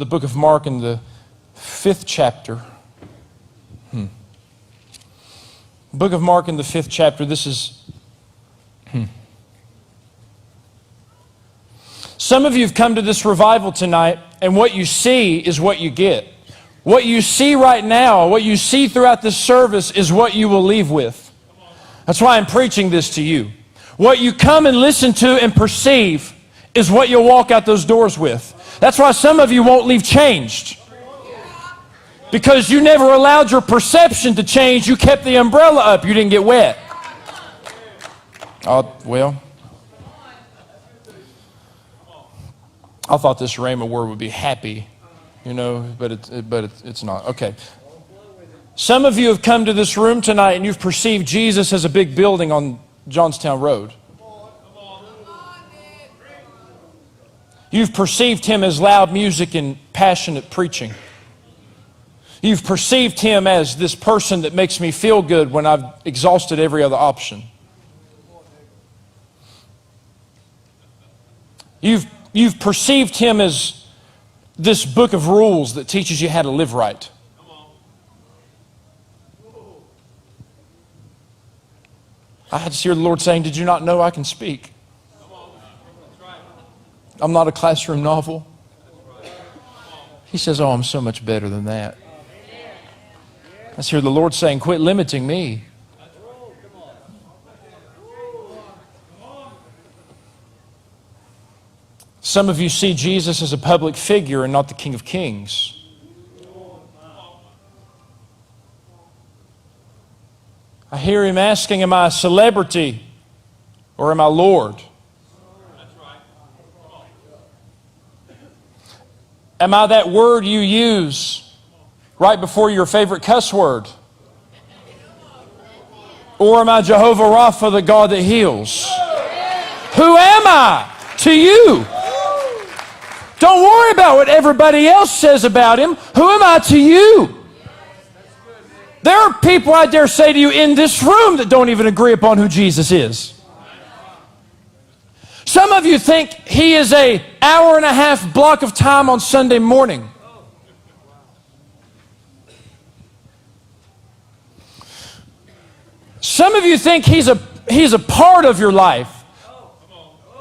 the book of Mark in the 5th chapter. Book of Mark in the 5th chapter. This is... Some of you have come to this revival tonight, and what you see is what you get. What you see right now, what you see throughout this service is what you will leave with. That's why I'm preaching this to you. What you come and listen to and perceive is what you'll walk out those doors with. That's why some of you won't leave changed. Because you never allowed your perception to change. You kept the umbrella up. You didn't get wet. Oh, well, I thought this Rhema word would be happy, but it's not. Okay. Some of you have come to this room tonight and you've perceived Jesus as a big building on Johnstown Road. You've perceived Him as loud music and passionate preaching. You've perceived Him as this person that makes me feel good when I've exhausted every other option. You've perceived Him as this book of rules that teaches you how to live right. I just hear the Lord saying, did you not know I can speak? I'm not a classroom novel. He says, oh, I'm so much better than that. I just hear the Lord saying, quit limiting me. Some of you see Jesus as a public figure and not the King of Kings. I hear Him asking, am I a celebrity or am I Lord? Am I that word you use right before your favorite cuss word? Or am I Jehovah Rapha, the God that heals? Who am I to you? Don't worry about what everybody else says about Him. Who am I to you? There are people, I dare say to you, in this room that don't even agree upon who Jesus is. Some of you think He is an hour-and-a-half block of time on Sunday morning. Some of you think He's a part of your life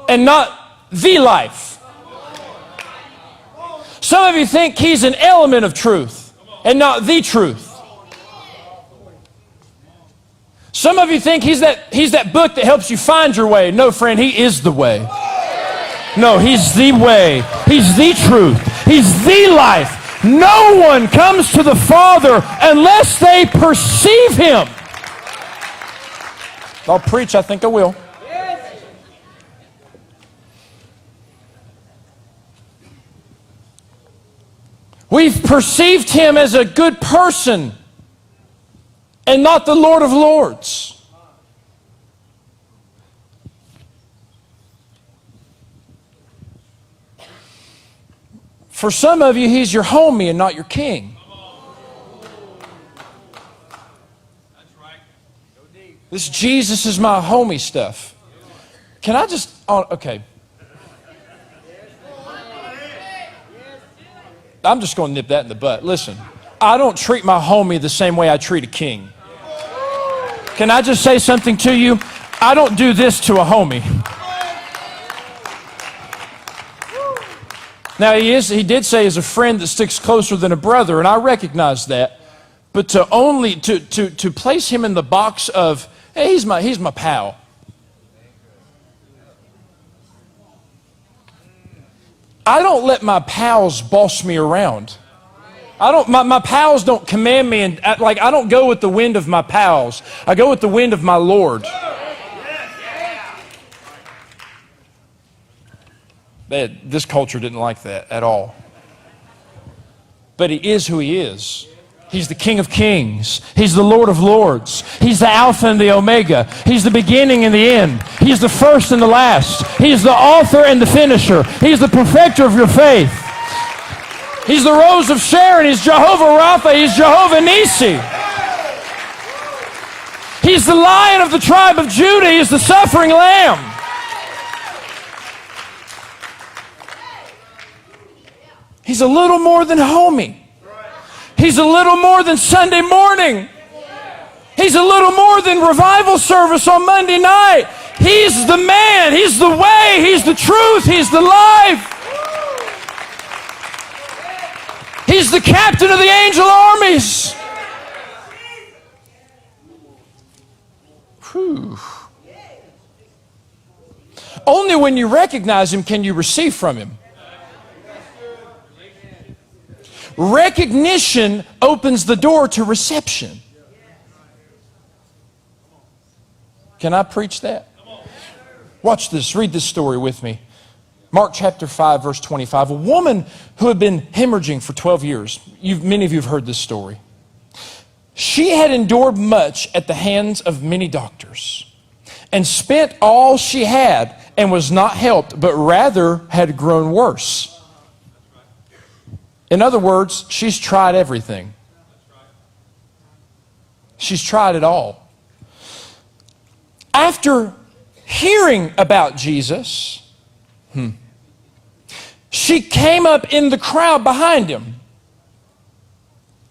and not the life. Some of you think He's an element of truth and not the truth. Some of you think He's that book that helps you find your way. No, friend, He is the way. No, He's the way. He's the truth. He's the life. No one comes to the Father unless they perceive Him. I'll preach, I think I will. We've perceived Him as a good person and not the Lord of Lords. For some of you, He's your homie and not your king. This Jesus is my homie stuff. Can I just, okay. I'm just going to nip that in the butt. Listen, I don't treat my homie the same way I treat a king. Can I just say something to you? I don't do this to a homie. Now, he did say he's a friend that sticks closer than a brother, and I recognize that. But to place him in the box of, hey, he's my pal. I don't let my pals boss me around. My pals don't command me, and I don't go with the wind of my pals. I go with the wind of my Lord. This culture didn't like that at all. But He is who He is. He's the King of Kings. He's the Lord of Lords. He's the Alpha and the Omega. He's the beginning and the end. He's the first and the last. He's the author and the finisher. He's the perfecter of your faith. He's the Rose of Sharon. He's Jehovah Rapha. He's Jehovah Nisi. He's the Lion of the tribe of Judah. He's the suffering Lamb. He's a little more than homie. He's a little more than Sunday morning. He's a little more than revival service on Monday night. He's the man. He's the way. He's the truth. He's the life. He's the captain of the angel armies. Whew. Only when you recognize Him can you receive from Him. Recognition opens the door to reception. Can I preach that? Watch this. Read this story with me. Mark chapter 5, verse 25. A woman who had been hemorrhaging for 12 years. Many of you have heard this story. She had endured much at the hands of many doctors and spent all she had and was not helped, but rather had grown worse. In other words, she's tried everything. She's tried it all. After hearing about Jesus, she came up in the crowd behind Him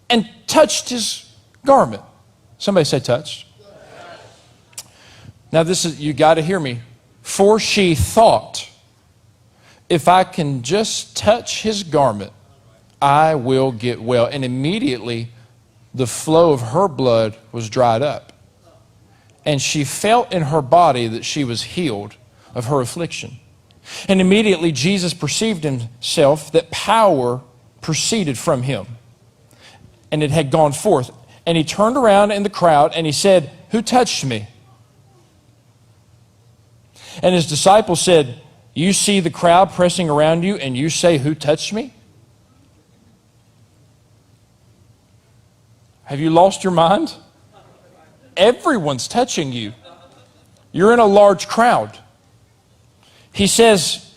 and touched His garment. Somebody say touched. Now you got to hear me. For she thought, if I can just touch His garment, I will get well. And immediately the flow of her blood was dried up. And she felt in her body that she was healed of her affliction. And immediately Jesus perceived Himself that power proceeded from Him. And it had gone forth. And He turned around in the crowd and He said, "Who touched me?" And His disciples said, "You see the crowd pressing around you and you say, 'Who touched me?'" Have you lost your mind? Everyone's touching you. You're in a large crowd. He says,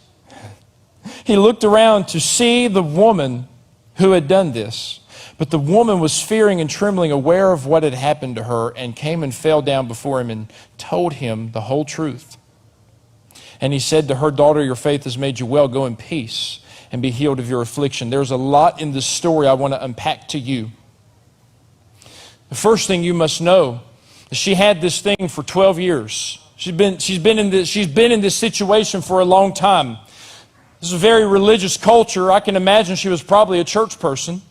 He looked around to see the woman who had done this. But the woman was fearing and trembling, aware of what had happened to her, and came and fell down before Him and told Him the whole truth. And He said to her, "Daughter, your faith has made you well. Go in peace and be healed of your affliction." There's a lot in this story I want to unpack to you. The first thing you must know is she had this thing for 12 years. She's been in this situation for a long time. This is a very religious culture. I can imagine she was probably a church person.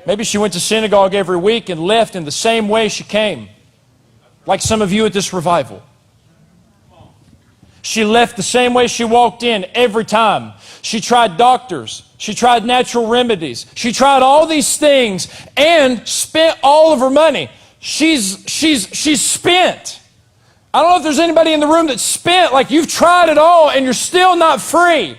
Maybe she went to synagogue every week and left in the same way she came. Like some of you at this revival. She left the same way she walked in every time. She tried doctors. She tried natural remedies. She tried all these things and spent all of her money. She's spent. I don't know if there's anybody in the room that's spent, like you've tried it all and you're still not free.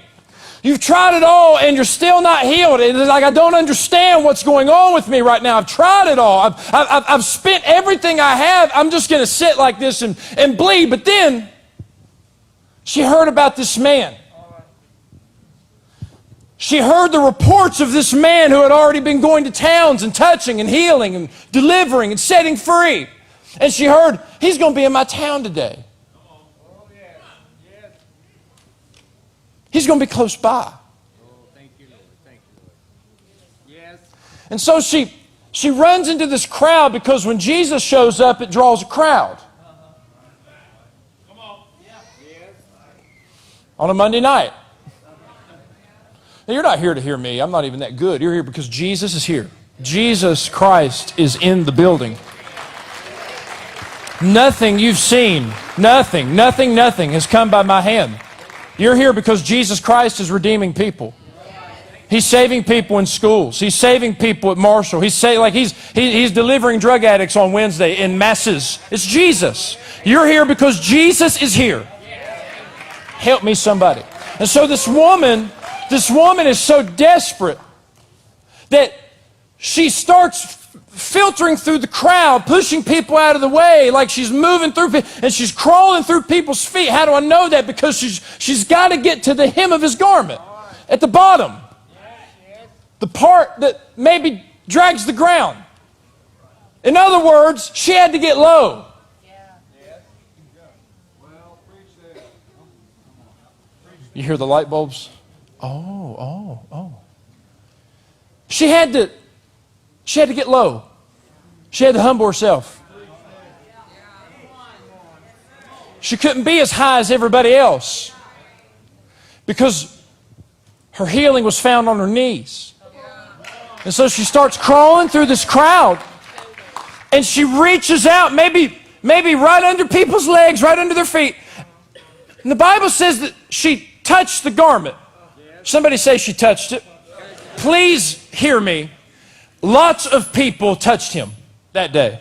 You've tried it all and you're still not healed. It's like, I don't understand what's going on with me right now. I've tried it all. I've spent everything I have. I'm just going to sit like this and bleed. But then she heard about this man. She heard the reports of this man who had already been going to towns and touching and healing and delivering and setting free. And she heard, he's going to be in my town today. He's going to be close by. And so she runs into this crowd because when Jesus shows up, it draws a crowd. On a Monday night. Now, you're not here to hear me. I'm not even that good. You're here because Jesus is here. Jesus Christ is in the building. Nothing you've seen, nothing has come by my hand. You're here because Jesus Christ is redeeming people. He's saving people in schools. He's saving people at Marshall. He's delivering drug addicts on Wednesday in masses. It's Jesus. You're here because Jesus is here. Help me, somebody. And so this woman is so desperate that she starts filtering through the crowd, pushing people out of the way, like she's moving through, and she's crawling through people's feet. How do I know that? Because she's got to get to the hem of His garment at the bottom, the part that maybe drags the ground. In other words, she had to get low. You hear the light bulbs? Oh. She had to get low. She had to humble herself. She couldn't be as high as everybody else because her healing was found on her knees. And so she starts crawling through this crowd, and she reaches out, maybe right under people's legs, right under their feet. And the Bible says that she touched the garment. Somebody say she touched it. Please hear me. Lots of people touched him that day.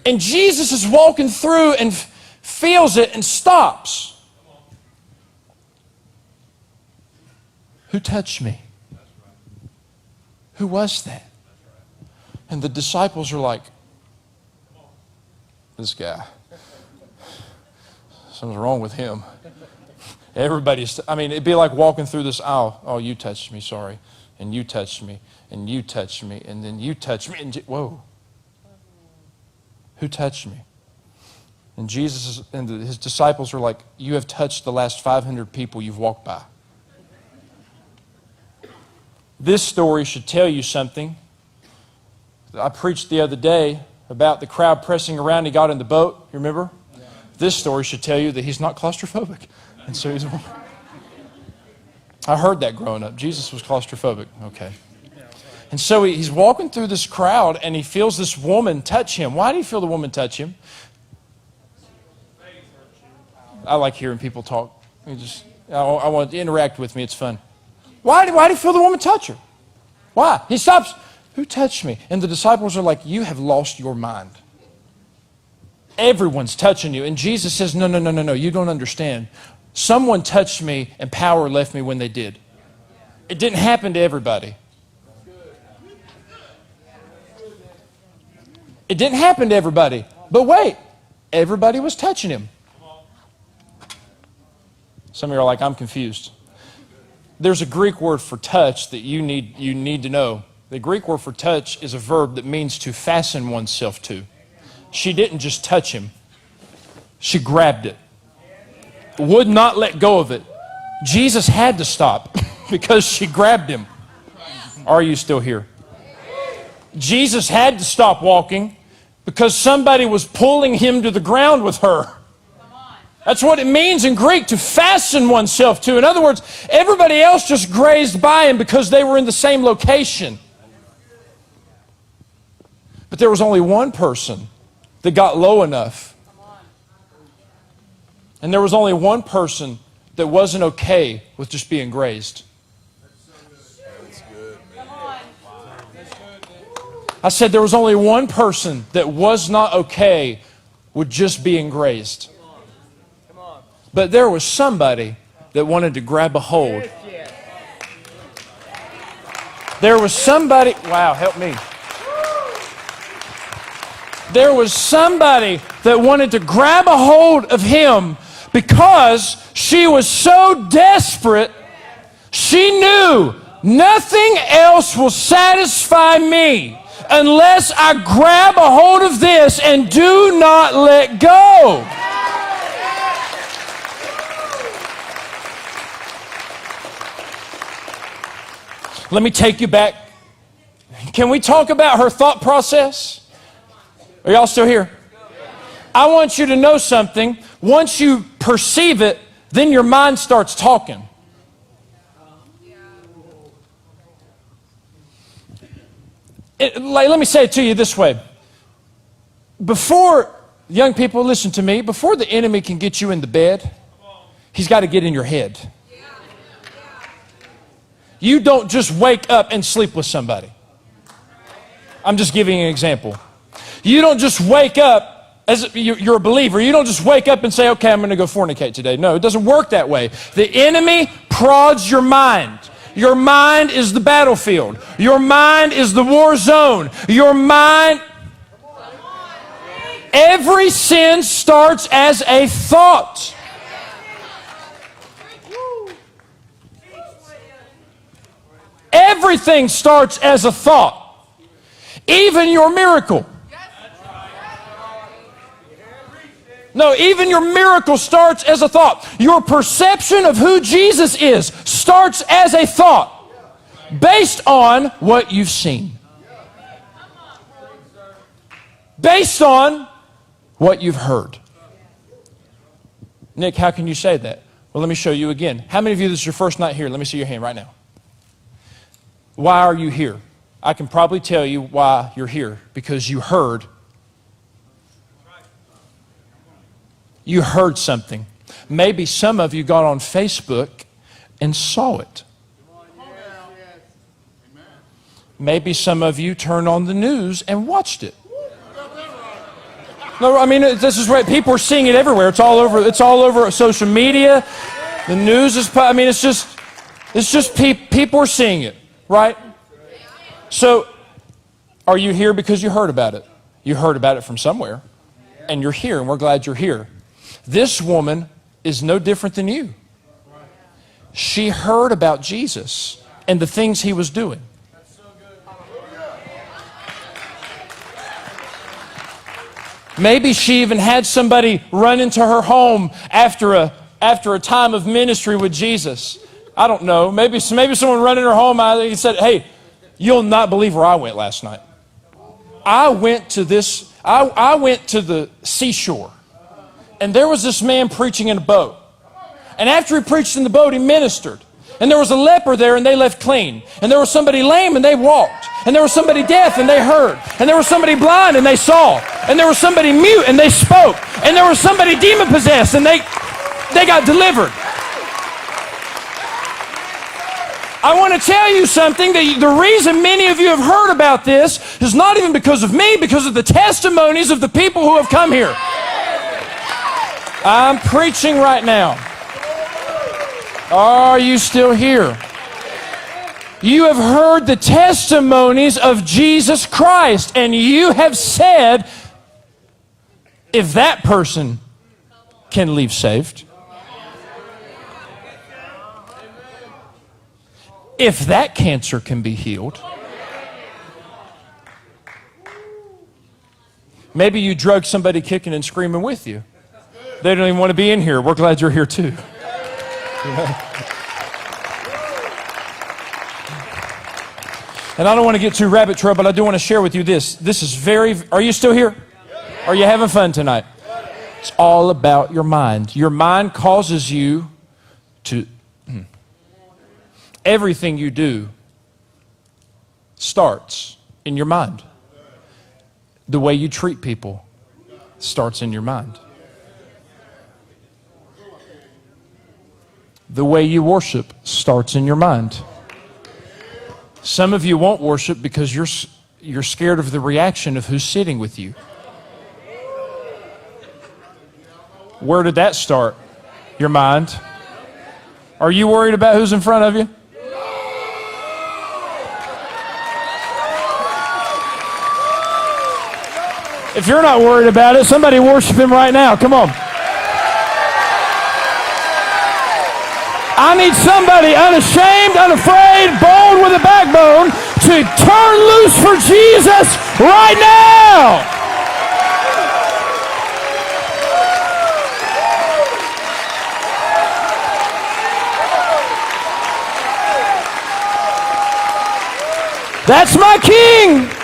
And Jesus is walking through and feels it and stops. Who touched me? Who was that? And the disciples are like, this guy. Something's wrong with him. It'd be like walking through this aisle. Oh, you touched me, sorry. And you touched me, and you touched me, and then you touched me. And whoa. Who touched me? And Jesus and his disciples are like, you have touched the last 500 people you've walked by. This story should tell you something. I preached the other day about the crowd pressing around. He got in the boat, you remember? Yeah. This story should tell you that he's not claustrophobic. And so I heard that growing up. Jesus was claustrophobic. Okay. And so he's walking through this crowd, and he feels this woman touch him. Why did he feel the woman touch him? I like hearing people talk. I want to interact with me. It's fun. Why did he feel the woman touch her? Why? He stops. Who touched me? And the disciples are like, you have lost your mind. Everyone's touching you. And Jesus says, no, you don't understand. Someone touched me and power left me when they did. It didn't happen to everybody. It didn't happen to everybody. But wait, everybody was touching him. Some of you are like, I'm confused. There's a Greek word for touch that you need to know. The Greek word for touch is a verb that means to fasten oneself to. She didn't just touch him. She grabbed it. Would not let go of it. Jesus had to stop because she grabbed him. Are you still here? Jesus had to stop walking because somebody was pulling him to the ground with her. That's what it means in Greek, to fasten oneself to. In other words, everybody else just grazed by him because they were in the same location. But there was only one person that got low enough. And there was only one person that wasn't okay with just being grazed. I said there was only one person that was not okay with just being grazed. But there was somebody that wanted to grab a hold. There was somebody, wow, help me. There was somebody that wanted to grab a hold of him because she was so desperate. She knew nothing else will satisfy me unless I grab a hold of this and do not let go. Let me take you back. Can we talk about her thought process? Are y'all still here? I want you to know something. Once you perceive it, then your mind starts talking. Let me say it to you this way. Before, young people, listen to me, before the enemy can get you in the bed, he's got to get in your head. You don't just wake up and sleep with somebody. I'm just giving an example. You don't just wake up, as you're a believer, you don't just wake up and say, okay, I'm going to go fornicate today. No, it doesn't work that way. The enemy prods your mind. Your mind is the battlefield. Your mind is the war zone. Your mind... Every sin starts as a thought. Everything starts as a thought. Even your miracle. No, even your miracle starts as a thought. Your perception of who Jesus is starts as a thought based on what you've seen. Based on what you've heard. Nick, how can you say that? Well, let me show you again. How many of you, this is your first night here? Let me see your hand right now. Why are you here? I can probably tell you why you're here. Because you heard. You heard something. Maybe some of you got on Facebook and saw it. Maybe some of you turned on the news and watched it. No, I mean, this is right. People are seeing it everywhere. It's all over. It's all over social media. The news is. I mean, it's just people are seeing it, right? So, are you here because you heard about it? You heard about it from somewhere, and you're here, and we're glad you're here. This woman is no different than you. She heard about Jesus and the things he was doing. Maybe she even had somebody run into her home after a time of ministry with Jesus. I don't know. Maybe someone run in her home and said, "Hey, you'll not believe where I went last night. I went to the seashore, and there was this man preaching in a boat. And after he preached in the boat, he ministered. And there was a leper there, and they left clean. And there was somebody lame, and they walked. And there was somebody deaf, and they heard. And there was somebody blind, and they saw. And there was somebody mute, and they spoke. And there was somebody demon-possessed, and they got delivered." I want to tell you something. The reason many of you have heard about this is not even because of me, because of the testimonies of the people who have come here. I'm preaching right now. Are you still here? You have heard the testimonies of Jesus Christ, and you have said, if that person can leave saved, if that cancer can be healed, maybe you drug somebody kicking and screaming with you. They don't even want to be in here. We're glad you're here too. And I don't want to get too rabbit trail, but I do want to share with you this. This is are you still here? Are you having fun tonight? It's all about your mind. Your mind causes you to, everything you do starts in your mind. The way you treat people starts in your mind. The way you worship starts in your mind. Some of you won't worship because you're scared of the reaction of who's sitting with you. Where did that start? Your mind. Are you worried about who's in front of you? If you're not worried about it, somebody worship him right now. Come on. I need somebody unashamed, unafraid, bold with a backbone to turn loose for Jesus right now. That's my King.